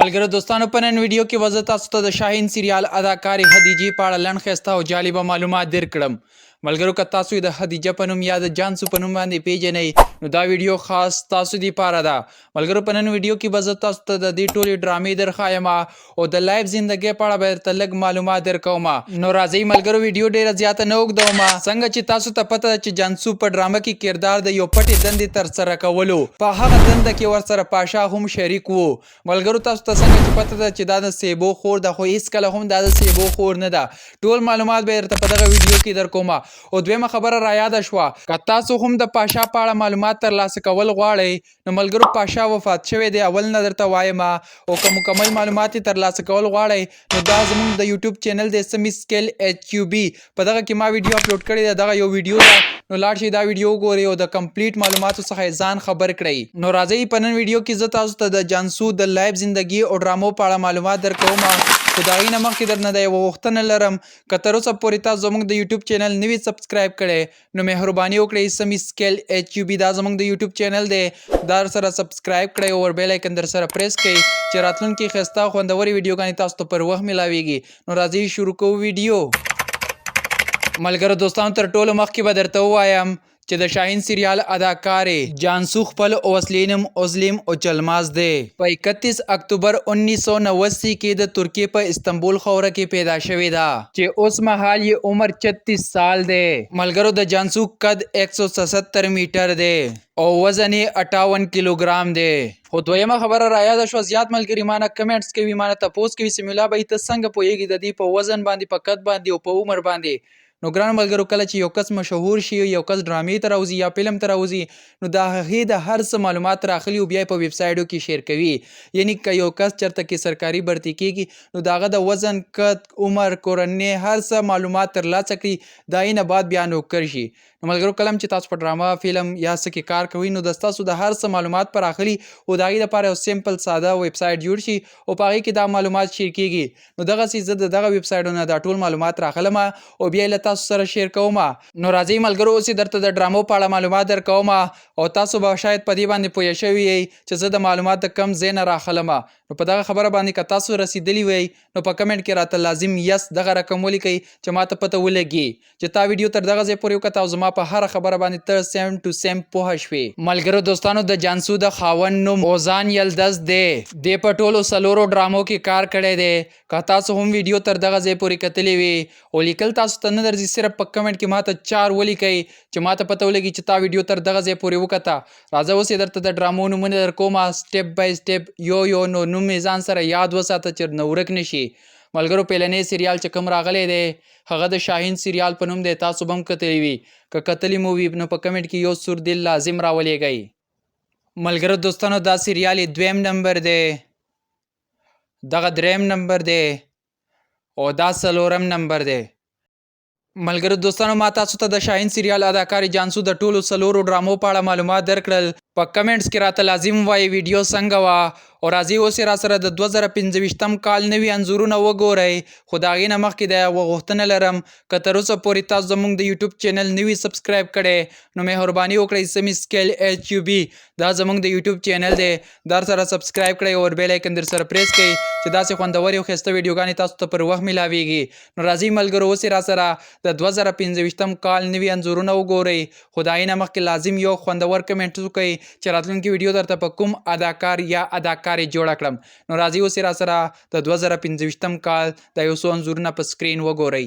ملګرو دوستانو په نن ویډیو کې وزه تاسو ته د شاهین سریال اداکارې خدیجې په اړه لنډ ښایسته او جالبه معلومات درکړم. ملګرو که تاسو د خدیجه په نوم یا د جانسو په نوم باندې پیژنئ نو دا ویډیو خاص تاسو لپاره ده. ملګرو په نن ویډیو کې به زه تاسو ته د دې ټولې ډرامې درښایم او د لایف زندګۍ په اړه به درته لږ معلومات درکوم. نو راځئ ملګرو ویډیو ډېره زیاته نه اوږدوم. څنګه چې تاسو ته پته ده چې جانسو په ډرامه کې کردار د یو پټې دندې ترسره کولو په هغه دنده کې ورسره پاشا هم شریک و. ملګرو تاسو ته څنګه چې پته ده چې دا د سیبو خور ده خو هیڅکله هم دا د سیبو خور نه ده. ټول معلومات به درته په دغه ویډیو کې درکوم. او دویمه خبره را یاده شوه که تاسو هم د پاشا په اړه معلومات ترلاسه کول غواړئ نو ملګرو پاشا وفات شوی دی اول نه درته وایم. او که مکمل معلومات یې ترلاسه کول غواړئ نو دا زموږ د یوټیوب چینل دی سمی سکیل HUB په دغه کې ما ویډیو اپلوډ کړی دی. دغه یو ویډیو ده نو لاړ شئ دا ویډیو وګورئ او د کمپلیټ معلوماتو څخه ځان خبر کړئ. نو راځئ په نن ویډیو کې زه تاسو ته د جانسو د لایف زندګي او ډرامو په اړه معلومات درکوم. خو د هغې نه مخکې درنه د یوه غوښتنه لرم که تر اوسه پورې تاسو زموږ د یوټیوب چینل نه وي سبسکرایب کړی نو مهرباني وکړئ سمی سکیل HUB دا زموږ د یوټیوب چینل دی دا سره سبسکرایب کړئ او بیل آیکن در سره پریس کړئ چې راتلونکي ښایسته او خوندورې ویډیوګانې تاسو ته پر وخت میلاویږي. نو راځئ شروع کوو ویډیو. ملګرو دوستانو تر ټولو مخکې به درته ووایم چې د شاهین سریال اداکارې جانسو خپل اصلي نوم اوزلیم اوچلماز دی. په 31 اکتوبر 1989 کې د ترکیې په استنبول خوره کې پیدا شوې ده چې اوس مهال یې عمر 36 سال دی. ملګرو د جانسو قد 177 میټر دی او وزن یې 58 کیلوګرام دی. خو دویمه خبره را یاده شوه زیات ملګري مانه کمنټس کوي مانه تپوس کوي چې ملا بهی ته څنګه پوهیږي د دې په وزن باندې په قد باندې او په عمر باندې. نو ګرانو ملګرو کله چې یو کس مشهور شي یو کس ډرامې ته راوځي یا فلم ته راوځي نو د هغې د هر څه معلومات راخلي او بیا یې په ویب سایټو کې شیر کوي. یعنی که یو کس چېرته کې سرکاري برتي کېږي نو د هغه د وزن قد عمر کورنۍ هر څه معلومات ترلاسه کړي د هغې نه بعد بیا نوکر شي. نو ملګرو کله چې تاسو په ډرامه فلم یا څه کې کار کوئ نو د ستاسو د هر څه معلومات پر راخلي او د هغې دپاره یو سمپل ساده ویب سایټ جوړ شي او په هغې کې دا معلومات شیر کېږي. نو دغسې زه د دغه ویب سایټو نه دا ټول معلومات راخلم او بیا یې له تاسو سره شیر کوم. نو راځئ ملګرو اوس درته د ډرامو په اړه معلومات درکوم او تاسو به شاید په دې باندې پوه شوي یئ چې زه د معلومات د کم ځای نه راخلم. نو په دغه خبره باندې که تاسو رسیدلی وئ نو په کمنټ کې راته لازم یس دغه رقم ولیکئ چې ماته پته ولګي چې تا ویډیو تر دغه ځای پورې وکته او زما په هره خبره باندې ته سیم ټو سیم پوه شوې. ملګرو دوستانو د جانسو د خاوند نوم اوزان یلدز دی. دی په ټولو څلورو ډرامو کې کار کړی دی. که تاسو هم ویډیو تر دغه ځای پورې کتلی وي او لیکل تاسو ته نه درځي صرف په کمنټ کې ماته 4 ولیکئ چې ماته پته ولګي چې تا ویډیو تر دغه ځای پورې وکته. راځه اوس یې درته د ډرامو نومونه درکوم سټیپ بای سټیپ یو یو نو نوم یې ځان سره یاد وساته چې نه ورک نشي. ملګرو پیلنی سریال چې کوم راغلی دی هغه د شاهین سریال په نوم دی. تاسو به هم کتلی وي که کتلی مو وي نو په کمنټ کې یو سور دل لازم راولیږئ. ملګرو دوستانو دا سریال دویم نمبر دی دغه دریم نمبر دی او دا څلورم نمبر دی. ملګرو دوستانو ما تاسو ته د شاهین سریال اداکارې جانسو د ټولو څلورو ډرامو په اړه معلومات درکړل. په کمنټس کې راته لازم وایي ویډیو څنګه وه او راځئ اوس یې راسره د 2015 کال نوي انځورونه وګورئ. خو د هغې نه مخکې د یوه غوښتنه لرم که تر اوسه پورې تاسو زموږ د یوټیوب چینل نه وي سبسکرایب کړی نو مهرباني وکړئ سمی سکیل HUB دا زموږ د یوټیوب چینل دی دا سره سبسکرایب کړئ او بیل آیکن در سره پریس کړئ چې داسې خوندورې او ښایسته ویډیوګانې تاسو ته پر وخت میلاویږي. نو راځئ ملګرو اوس یې راسره د 2015 کال نوي انځورونه وګورئ. خو د هغې نه مخکې لازم یو خوندور کمنټ وکړئ چې راتلونکي ویډیو درته په کوم اداکار یا اداکارې جوړه کړم. نو راځئ اوس یې راسره د 2015 کال د یو څو انځورونه په سکرین وګورئ.